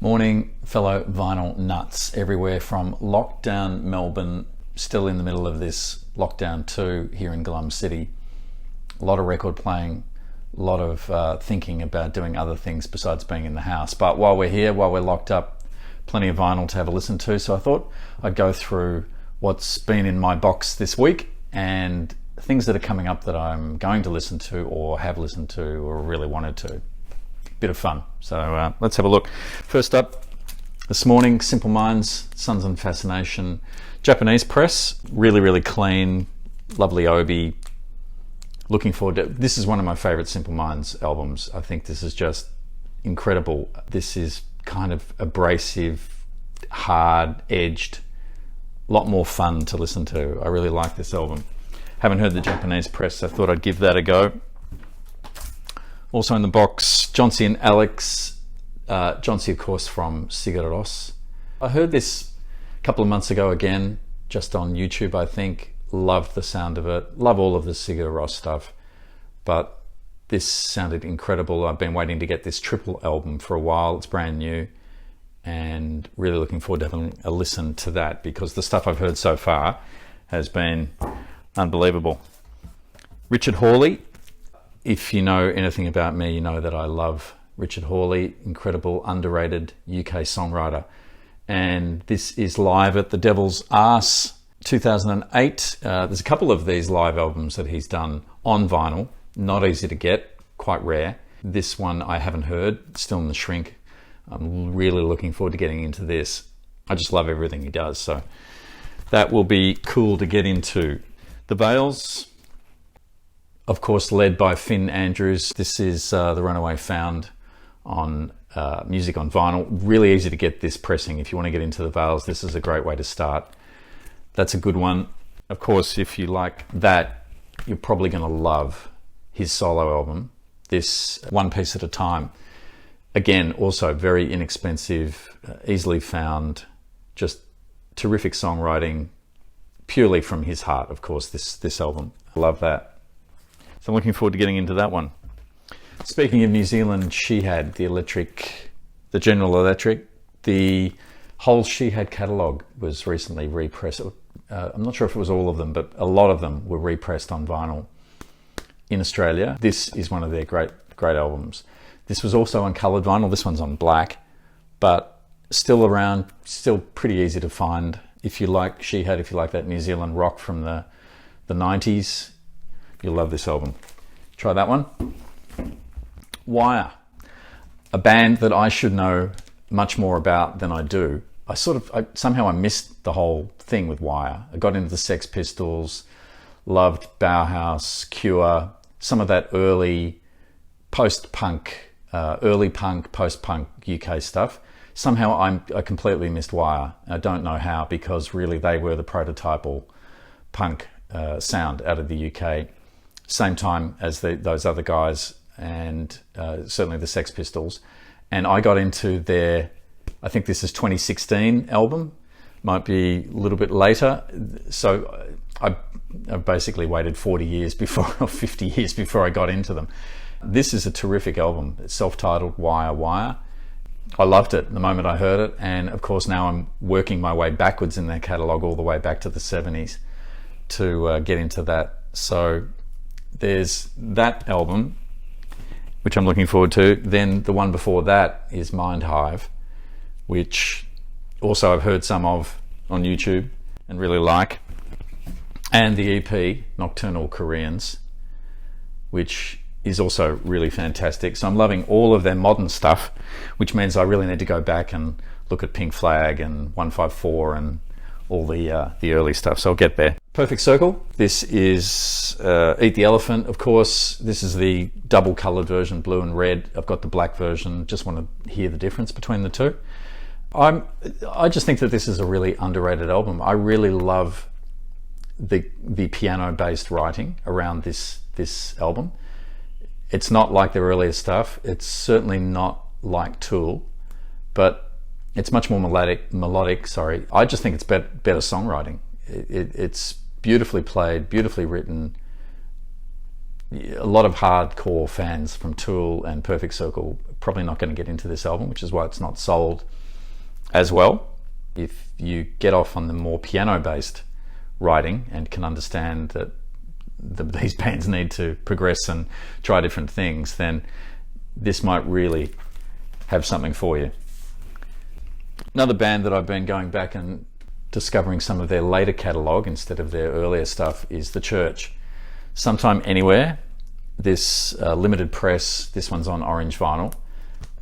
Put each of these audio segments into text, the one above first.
Morning, fellow vinyl nuts everywhere from lockdown Melbourne, still in the middle of this lockdown 2 here in Glum City. A lot of record playing, a lot of thinking about doing other things besides being in the house. But while we're here, while we're locked up, plenty of vinyl to have a listen to. So I thought I'd go through what's been in my box this week and things that are coming up that I'm going to listen to or have listened to or really wanted to. Bit of fun. So let's have a look. First up this morning, Simple Minds, Suns and Fascination, Japanese press, really clean, lovely obi. Looking forward to this. Is one of my favorite Simple Minds albums. I think this is just incredible. This is kind of abrasive, hard edged, a lot more fun to listen to. I really like this album. Haven't heard the Japanese press, so I thought I'd give that a go. Also in the box, Johnsy and Alex. Johnsy, of course, from Sigur Rós. I heard this a couple of months ago again, just on YouTube, I think. Loved the sound of it. Love all of the Sigur Rós stuff. But this sounded incredible. I've been waiting to get this triple album for a while. It's brand new. And really looking forward to having a listen to that, because the stuff I've heard so far has been unbelievable. Richard Hawley. If you know anything about me, you know that I love Richard Hawley, incredible, underrated UK songwriter. And this is live at the Devil's Arse 2008. There's a couple of these live albums that he's done on vinyl, not easy to get, quite rare. This one I haven't heard, still in the shrink. I'm really looking forward to getting into this. I just love everything he does, so that will be cool to get into. The Veils, of course, led by Finn Andrews. This is the Runaway Found on Music on Vinyl. Really easy to get this pressing. If you want to get into the Veils, this is a great way to start. That's a good one. Of course, if you like that, you're probably going to love his solo album, this One Piece at a Time. Again, also very inexpensive, easily found, just terrific songwriting, purely from his heart, of course, this album. I love that. So I'm looking forward to getting into that one. Speaking of New Zealand, She Had, the General Electric, the whole She Had catalogue was recently repressed. I'm not sure if it was all of them, but a lot of them were repressed on vinyl in Australia. This is one of their great albums. This was also on coloured vinyl. This one's on black, but still around, still pretty easy to find. If you like She Had, if you like that New Zealand rock from the 90s, you'll love this album. Try that one. Wire, a band that I should know much more about than I do. Somehow I missed the whole thing with Wire. I got into the Sex Pistols, loved Bauhaus, Cure, some of that early post-punk, early punk, post-punk UK stuff. Somehow I completely missed Wire. I don't know how, because really they were the prototypal punk sound out of the UK. Same time as those other guys, and certainly the Sex Pistols. And I got into their, I think this is 2016 album, might be a little bit later. So I basically waited 40 years before, or 50 years before I got into them. This is a terrific album. It's self-titled Wire. I loved it the moment I heard it. And of course now I'm working my way backwards in their catalogue all the way back to the 70s to get into that. So there's that album, which I'm looking forward to. Then the one before that is Mind Hive, which also I've heard some of on YouTube and really like. And the EP, Nocturnal Koreans, which is also really fantastic. So I'm loving all of their modern stuff, which means I really need to go back and look at Pink Flag and 154 and all the early stuff. So I'll get there. Perfect Circle. This is Eat the Elephant, of course. This is the double coloured version, blue and red. I've got the black version. Just want to hear the difference between the two. I just think that this is a really underrated album. I really love the piano-based writing around this album. It's not like their earlier stuff. It's certainly not like Tool, but it's much more melodic. Sorry, I just think it's better songwriting. It's beautifully played, beautifully written, a lot of hardcore fans from Tool and Perfect Circle probably not going to get into this album, which is why it's not sold as well. If you get off on the more piano-based writing and can understand that these bands need to progress and try different things, then this might really have something for you. Another band that I've been going back and discovering some of their later catalogue instead of their earlier stuff is The Church. Sometime Anywhere, this limited press, this one's on orange vinyl.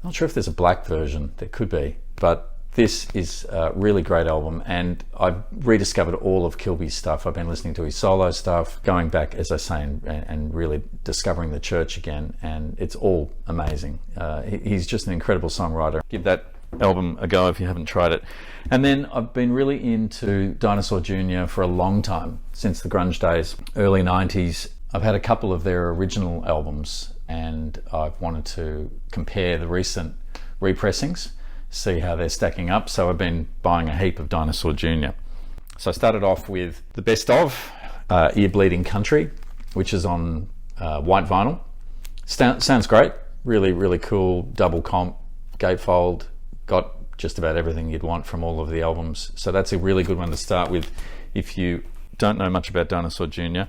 Not sure if there's a black version, there could be, but this is a really great album, and I've rediscovered all of Kilby's stuff. I've been listening to his solo stuff, going back, as I say, and really discovering The Church again, and it's all amazing. He's just an incredible songwriter. Give that album a go if you haven't tried it. And then I've been really into Dinosaur Jr. for a long time, since the grunge days, early 90s. I've had a couple of their original albums, and I've wanted to compare the recent repressings, see how they're stacking up. So I've been buying a heap of Dinosaur Jr. So I started off with the best of Ear Bleeding Country, which is on white vinyl. Sounds great, really cool, double comp, gatefold, got just about everything you'd want from all of the albums. So that's a really good one to start with if you don't know much about Dinosaur Jr.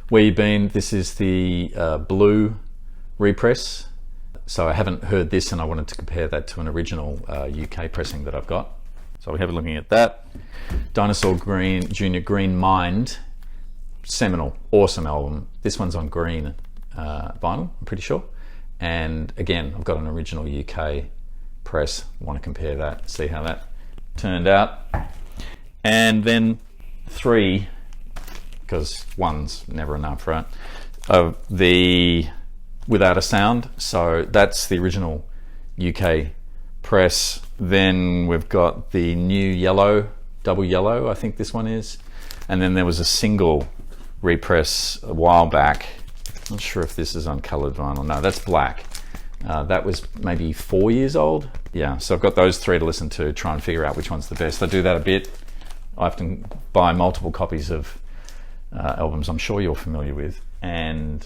Where You Been, this is the blue repress. So I haven't heard this, and I wanted to compare that to an original UK pressing that I've got. So we have a looking at that. Dinosaur Jr. Green Mind, seminal, awesome album. This one's on green vinyl, I'm pretty sure. And again, I've got an original UK press. I want to compare that, see how that turned out. And then 3, because one's never enough, right? Of the Without a Sound. So that's the original UK press. Then we've got the new yellow, double yellow, I think this one is. And then there was a single repress a while back. Not sure if this is on coloured vinyl. No, that's black. That was maybe 4 years old. Yeah, so I've got those 3 to listen to, try and figure out which one's the best. I do that a bit. I often buy multiple copies of albums I'm sure you're familiar with, and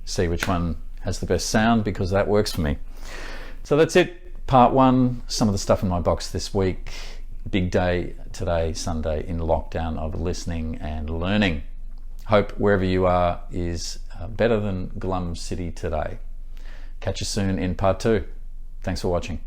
see which one has the best sound, because that works for me. So that's it, part 1, some of the stuff in my box this week. Big day today, Sunday, in lockdown of listening and learning. Hope wherever you are is better than Glum City today. Catch you soon in part 2. Thanks for watching.